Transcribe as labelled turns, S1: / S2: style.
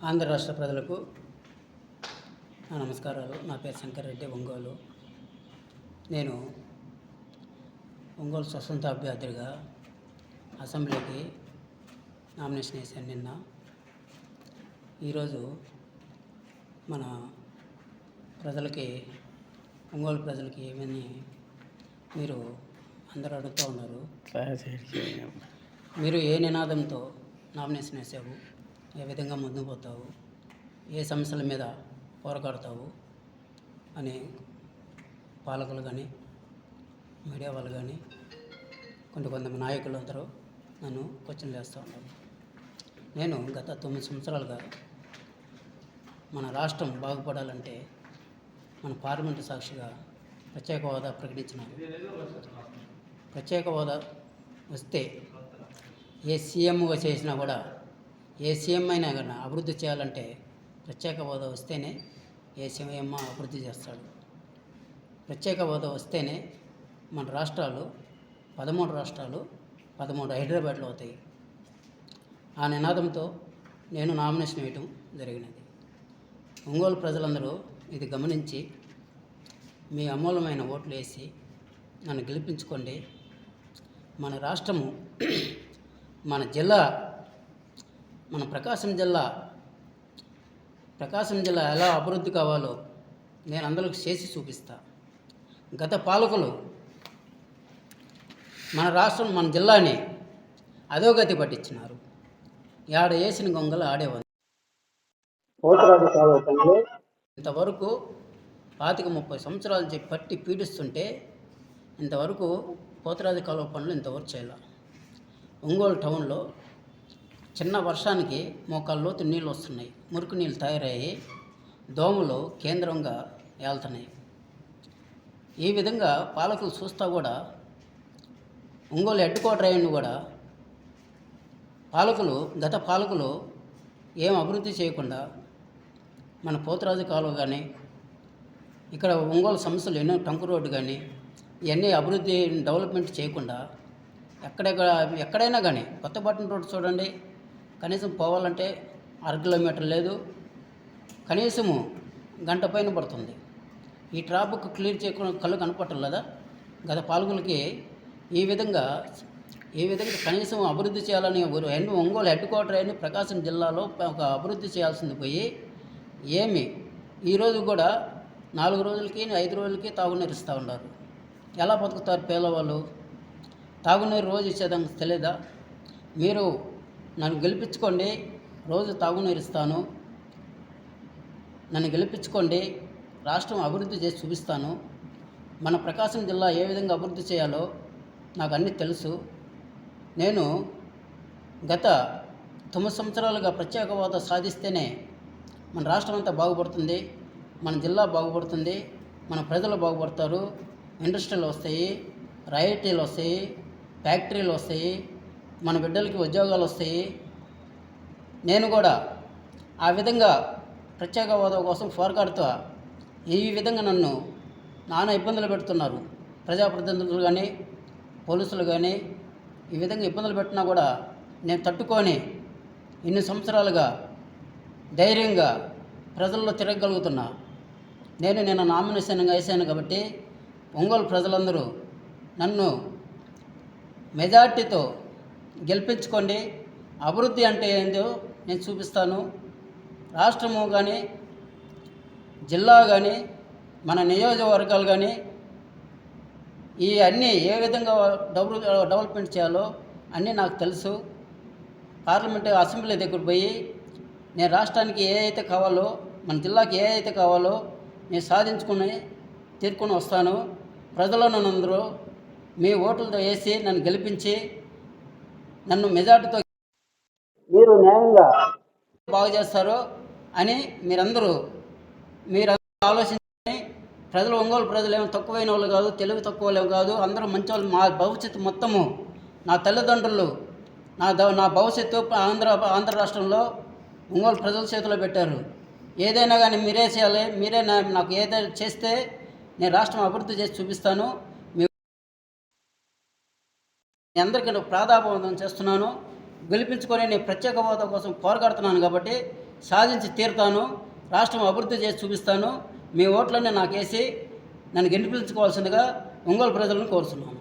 S1: ఆంధ్ర రాష్ట్ర ప్రజలకు నా నమస్కారాలు. నా పేరు శంకర్ రెడ్డి, ఒంగోలు. నేను ఒంగోలు స్వతంత్ర అభ్యర్థిగా అసెంబ్లీకి నామినేషన్ వేసాను నిన్న. ఈరోజు మన ప్రజలకి, ఒంగోలు ప్రజలకి ఏమని మీరు అందరూ అడుగుతూ ఉన్నారు, మీరు ఏ నినాదంతో నామినేషన్ వేసావు, ఏ విధంగా ముందుకు పోతావు, ఏ సమస్యల మీద పోరాడతావు అని పాలకులు కానీ, మీడియా వాళ్ళు కానీ, కొంతమంది నాయకులు అందరూ నన్ను క్వశ్చన్లు వేస్తూ ఉన్నారు. నేను గత 9 సంవత్సరాలుగా మన రాష్ట్రం బాగుపడాలంటే మన పార్లమెంటు సాక్షిగా ప్రత్యేక హోదా ప్రకటించినారు. ప్రత్యేక హోదా వస్తే ఏ సీఎంగా చేసినా కూడా, ఏ సీఎం అయినా కానీ అభివృద్ధి చేయాలంటే ప్రత్యేక హోదా వస్తేనే ఏ సీఎం అభివృద్ధి చేస్తాడు. ప్రత్యేక హోదా వస్తేనే మన రాష్ట్రాలు 13 రాష్ట్రాలు 13 హైదరాబాద్లో అవుతాయి. ఆ నినాదంతో నేను నామినేషన్ వేయటం జరిగినది. ఒంగోలు ప్రజలందరూ ఇది గమనించి మీ అమూల్యమైన ఓట్లు వేసి నన్ను గెలిపించుకోండి. మన రాష్ట్రము, మన జిల్లా, మన ప్రకాశం జిల్లా ఎలా అభివృద్ధి కావాలో నేను అందరికి చేసి చూపిస్తా. గత పాలకులు మన రాష్ట్రం, మన జిల్లాని అధోగతి పట్టించినారు. ఆడ వేసిన గొంగలు ఆడేవాళ్ళు. ఇంతవరకు 25-30 సంవత్సరాలు పట్టి పీడిస్తుంటే ఇంతవరకు పోతరాజు కాలువ పనులు ఇంతవరకు చేయాలి. ఒంగోలు టౌన్లో చిన్న వర్షానికి మోకాళ్ళ లోతు నీళ్ళు వస్తున్నాయి. మురికి నీళ్ళు తయారయ్యి దోమలు కేంద్రంగా ఏళ్తున్నాయి. ఈ విధంగా పాలకులు చూస్తా కూడా ఒంగోలు హెడ్ క్వార్టర్ అయ్యింది కూడా గత పాలకులు ఏం అభివృద్ధి చేయకుండా మన పోతరాజు కాలువ కానీ, ఇక్కడ ఒంగోలు సమస్యలు ఎన్నో, టంకు రోడ్డు కానీ, ఇవన్నీ అభివృద్ధి డెవలప్మెంట్ చేయకుండా ఎక్కడైనా కానీ, కొత్తపట్నం రోడ్డు చూడండి, కనీసం పోవాలంటే 1/2 కిలోమీటర్ లేదు, కనీసము గంట పైన పడుతుంది. ఈ ట్రాఫిక్ క్లియర్ చేయకుండా కళ్ళు కనపడటం లేదా? గత పాలకులకి ఈ విధంగా కనీసం అభివృద్ధి చేయాలని ఒంగోలు హెడ్ క్వార్టర్ అయిన ప్రకాశం జిల్లాలో ఒక అభివృద్ధి చేయాల్సింది పోయి ఏమి ఈరోజు కూడా 4 రోజులకి 5 రోజులకి తాగునీరు ఇస్తూ ఉన్నారు. ఎలా బతుకుతారు పేదవాళ్ళు? తాగునీరు రోజు ఇచ్చేదానికి తెలియదా? మీరు నన్ను గెలిపించుకోండి, రోజు తాగునీరు ఇస్తాను, నన్ను గెలిపించుకోండి, రాష్ట్రం అభివృద్ధి చేసి చూపిస్తాను. మన ప్రకాశం జిల్లా ఏ విధంగా అభివృద్ధి చేయాలో నాకు అన్నీ తెలుసు. నేను గత 9 సంవత్సరాలుగా ప్రత్యేక హోదా సాధిస్తేనే మన రాష్ట్రం అంతా బాగుపడుతుంది, మన జిల్లా బాగుపడుతుంది, మన ప్రజలు బాగుపడతారు, ఇండస్ట్రీలు వస్తాయి, రాయల్టీలు వస్తాయి, ఫ్యాక్టరీలు వస్తాయి, మన బిడ్డలకి ఉద్యోగాలు వస్తాయి. నేను కూడా ఆ విధంగా ప్రత్యేక హోదా కోసం పోరాడుతూ ఈ విధంగా నన్ను నానా ఇబ్బందులు పెడుతున్నారు. ప్రజాప్రతినిధులు కానీ, పోలీసులు కానీ ఈ విధంగా ఇబ్బందులు పెట్టినా కూడా నేను తట్టుకొని ఇన్ని సంవత్సరాలుగా ధైర్యంగా ప్రజల్లో తిరగగలుగుతున్నా. నేను నామినేషన్గా వేసాను కాబట్టి ఒంగోలు ప్రజలందరూ నన్ను మెజార్టీతో గెలిపించుకోండి. అభివృద్ధి అంటే ఏందో నేను చూపిస్తాను. రాష్ట్రము కానీ, జిల్లా కానీ, మన నియోజకవర్గాలు కానీ ఈ అన్నీ ఏ విధంగా డెవలప్మెంట్ చేయాలో అన్నీ నాకు తెలుసు. పార్లమెంటు అసెంబ్లీ దగ్గర పోయి నేను రాష్ట్రానికి ఏ అయితే కావాలో, మన జిల్లాకి ఏ అయితే కావాలో నేను తీర్చుకొని వస్తాను. ప్రజలు నన్నందరూ మీ ఓట్లతో వేసి నన్ను గెలిపించి నన్ను మెజార్టీతో మీరు న్యాయంగా బాగు చేస్తారు అని మీరందరూ ఆలోచించి, ప్రజలు, ఒంగోలు ప్రజలు ఏమో తక్కువైన వాళ్ళు కాదు, తెలివి తక్కువ వాళ్ళు కాదు, అందరూ మంచి వాళ్ళు. మా భవిష్యత్తు మొత్తము నా తల్లిదండ్రులు, నా భవిష్యత్తు ఆంధ్ర రాష్ట్రంలో ఒంగోలు ప్రజల చేతిలో పెట్టారు. ఏదైనా కానీ మీరే చేయాలి, మీరే నాకు ఏదైనా చేస్తే నేను రాష్ట్రం అభివృద్ధి చేసి చూపిస్తాను. మీ అందరికీ ప్రాధాన్యత చేస్తున్నాను. గెలిపించుకొని నేను ప్రత్యేక హోదా కోసం పోరాడుతున్నాను కాబట్టి సాధించి తీరుతాను. రాష్ట్రం అభివృద్ధి చేసి చూపిస్తాను. మీ ఓట్లన్నీ నాకేసి నన్ను గెలిపించుకోవాల్సిందిగా ఒంగోలు ప్రజలను కోరుతున్నాను.